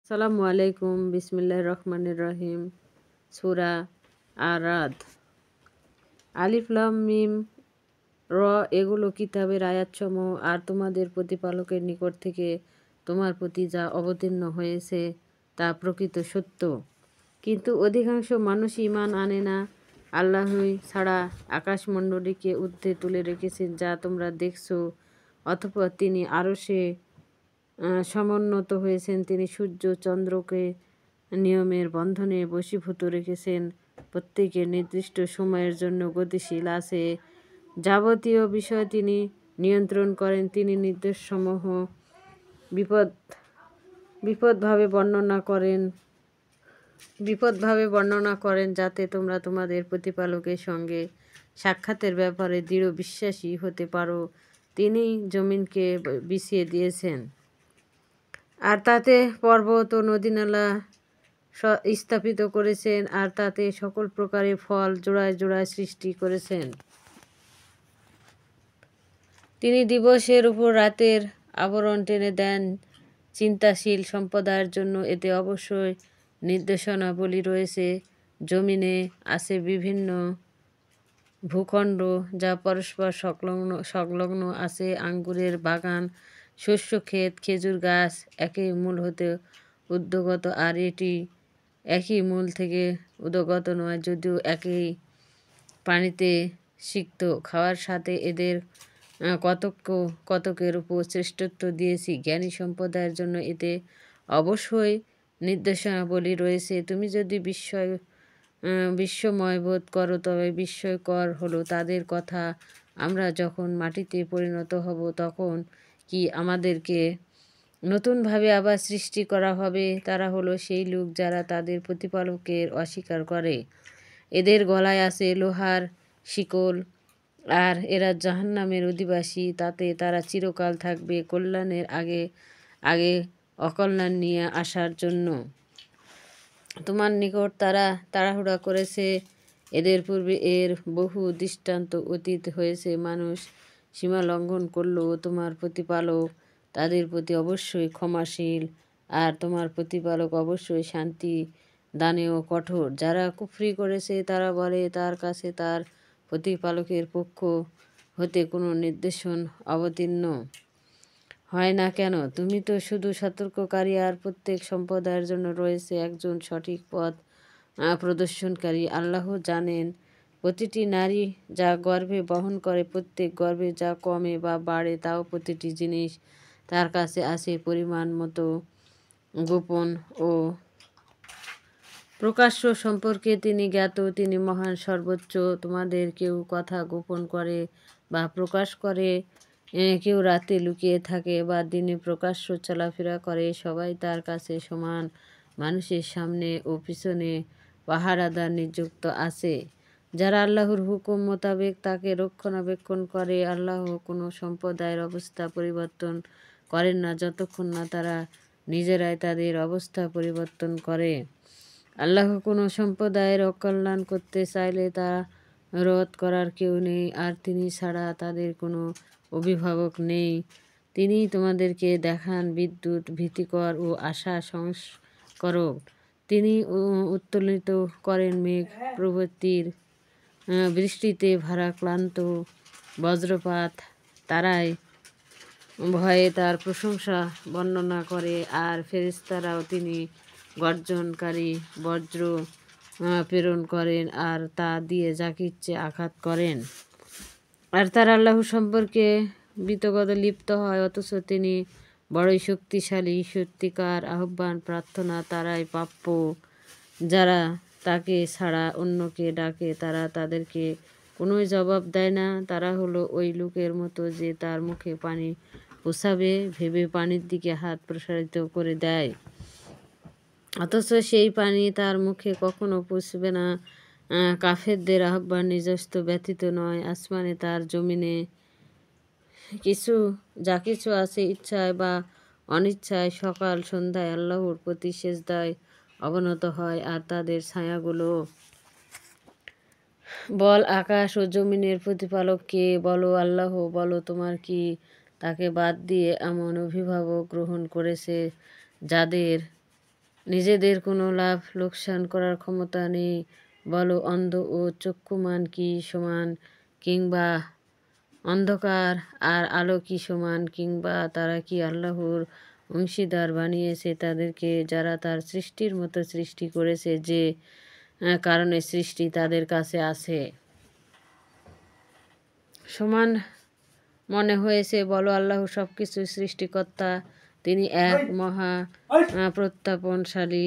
সালামু আলাইকুম বিসমিল্লাহির রহমানির রহিম। সূরা আর-রাদ। আলিফ লাম মিম র এগুলো কিতাবের আয়াতসমূহ, আর তোমাদের প্রতিপালকের নিকট থেকে তোমার প্রতি যা অবতীর্ণ হয়েছে তা প্রকৃত সত্য, কিন্তু অধিকাংশ মানুষ ঈমান আনে না। আল্লাহই ছাড়া আকাশমণ্ডলীকে ঊর্ধ্বে তুলে রেখেছেন যা তোমরা দেখছো, অতঃপর তিনি আরশে সমুন্নত হয়েছেন। তিনি সূর্য চন্দ্রকে নিয়মের বন্ধনে বশীভূত রেখেছেন, প্রত্যেকের নির্দিষ্ট সময়ের জন্য গতিশীল আছে। যাবতীয় বিষয় তিনি নিয়ন্ত্রণ করেন। তিনি নির্দেশসমূহ বিপদভাবে বর্ণনা করেন যাতে তোমরা তোমাদের প্রতিপালকের সঙ্গে সাক্ষাতের ব্যাপারে দৃঢ় বিশ্বাসী হতে পারো। তিনি জমিনকে বিছিয়ে দিয়েছেন আর তাতে পর্বত ও নদীনালা স্থাপিত করেছেন, আর তাতে সকল প্রকারের ফল জোড়ায় জোড়ায় সৃষ্টি করেছেন। তিনি দিবসের উপর রাতের আবরণ টেনে দেন চিন্তাশীল সম্প্রদায়ের জন্য। এতে অবশ্যই নির্দেশনাবলী রয়েছে। জমিনে আছে বিভিন্ন ভূখণ্ড যা পরস্পর সংলগ্ন আছে আঙ্গুরের বাগান, শস্য ক্ষেত, খেজুর গাছ একই মূল হতে উদ্গত, আর এটি একই মূল থেকে উদ্গত নয়, যদিও একই পানিতে সিক্ত। খাওয়ার সাথে এদের কতকের উপর শ্রেষ্ঠত্ব দিয়েছি। জ্ঞানী সম্প্রদায়ের জন্য এতে অবশ্যই নির্দেশনাবলী রয়েছে। তুমি যদি বিস্ময় বোধ করো, তবে বিস্ময়কর হলো তাদের কথা, আমরা যখন মাটিতে পরিণত হব তখন কি আমাদেরকে নতুনভাবে আবার সৃষ্টি করা হবে? তারা হলো সেই লোক যারা তাদের প্রতিপালকের অস্বীকার করে। এদের গলায় আছে লোহার শিকল, আর এরা জাহান্নামের অধিবাসী। তাতে তারা চিরকাল থাকবে, কল্যাণের আগে অকল্যাণ নিয়ে আসার জন্য। তোমার নিকট তারা তাড়াহুড়া করেছে, এদের পূর্বে এর বহু দৃষ্টান্ত অতীত হয়েছে। মানুষ সীমা লঙ্ঘন করলেও তোমার প্রতিপালক তাদের প্রতি অবশ্যই ক্ষমাশীল, আর তোমার প্রতিপালক অবশ্যই শান্তি দানেও কঠোর। যারা কুফরি করেছে তারা বলে, তার কাছে তার প্রতিপালকের পক্ষ হতে কোনো নির্দেশন অবতীর্ণ হয় না কেন? তুমি তো শুধু সতর্ককারী, আর প্রত্যেক সম্প্রদায়ের জন্য রয়েছে একজন সঠিক পথ প্রদর্শনকারী। আল্লাহ জানেন প্রতিটি নারী যা গর্ভে বহন করে, প্রত্যেক গর্ভে যা কমে বা বাড়ে, তাও প্রতিটি জিনিস তার কাছে আছে পরিমাণ মতো। গোপন ও প্রকাশ্য সম্পর্কে তিনি জ্ঞাত, তিনি মহান সর্বোচ্চ। তোমাদের কেউ কথা গোপন করে বা প্রকাশ করে, কেউ রাতে লুকিয়ে থাকে বা দিনে প্রকাশ্য চলাফেরা করে, সবাই তার কাছে সমান। মানুষের সামনে ও পিছনে পাহারাদার নিযুক্ত আছে যারা আল্লাহর হুকুম মোতাবেক তাকে রক্ষণাবেক্ষণ করে। আল্লাহ কোনো সম্প্রদায়ের অবস্থা পরিবর্তন করেন না যতক্ষণ না তারা নিজেরাই তাদের অবস্থা পরিবর্তন করে। আল্লাহ কোনো সম্প্রদায়ের অকল্যাণ করতে চাইলে তা রোধ করার কেউ নেই, আর তিনি ছাড়া তাদের কোনো অভিভাবক নেই। তিনি তোমাদেরকে দেখান বিদ্যুৎ ভীতিকর ও আশা সংস্করক। তিনি উত্তোলিত করেন মেঘ প্রভৃতির বৃষ্টিতে ভারাক্রান্ত বজ্রপাত। তারাই ভয়ে তার প্রশংসা বর্ণনা করে, আর ফেরেশতারাও তিনি গর্জনকারী বজ্র প্রেরণ করেন, আর তা দিয়ে যাকে ইচ্ছে আঘাত করেন। আর তারা আল্লাহ সম্পর্কে বিতর্কে লিপ্ত হয়, অথচ তিনি বড়ই শক্তিশালী। সত্যিকার আহ্বান প্রার্থনা তারাই প্রাপ্য যারা তাকে ছাড়া অন্যকে ডাকে, তারা তাদেরকে কোনোই জবাব দেয় না। তারা হলো ওই লোকের মতো যে তার মুখে পানি পৌঁছাবে ভেবে পানির দিকে হাত প্রসারিত করে দেয়, অথচ সেই পানি তার মুখে কখনো পৌঁছবে না। কাফেরদের আহ্বান নিজস্ব ব্যতীত নয়। আসমানে তার জমিনে যা কিছু আছে, ইচ্ছায় বা অনিচ্ছায় সকাল সন্ধ্যায় আল্লাহর প্রতি সেজদায় অবনত হয়, আর তাদের ছায়াগুলো বল আকাশ ও জমিনের প্রতিপালক কে? বলো আল্লাহ। বলো তোমার কি তাকে বাদ দিয়ে এমন অভিভাবক গ্রহণ করেছে যাদের নিজেদের কোনো লাভ লোকসান করার ক্ষমতা নেই। বলো, অন্ধ ও চক্ষুমান কি সমান, কিংবা অন্ধকার আর আলো কি সমান, কিংবা তারা কি আল্লাহর অংশীদার বানিয়েছে তাদেরকে, যারা তার সৃষ্টির মতো সৃষ্টি করেছে, যে কারণে সৃষ্টি তাদের কাছে আছে সমান মনে হয়েছে। বলো, আল্লাহ সব কিছুর সৃষ্টিকর্তা, তিনি এক মহা প্রত্যাপনশালী।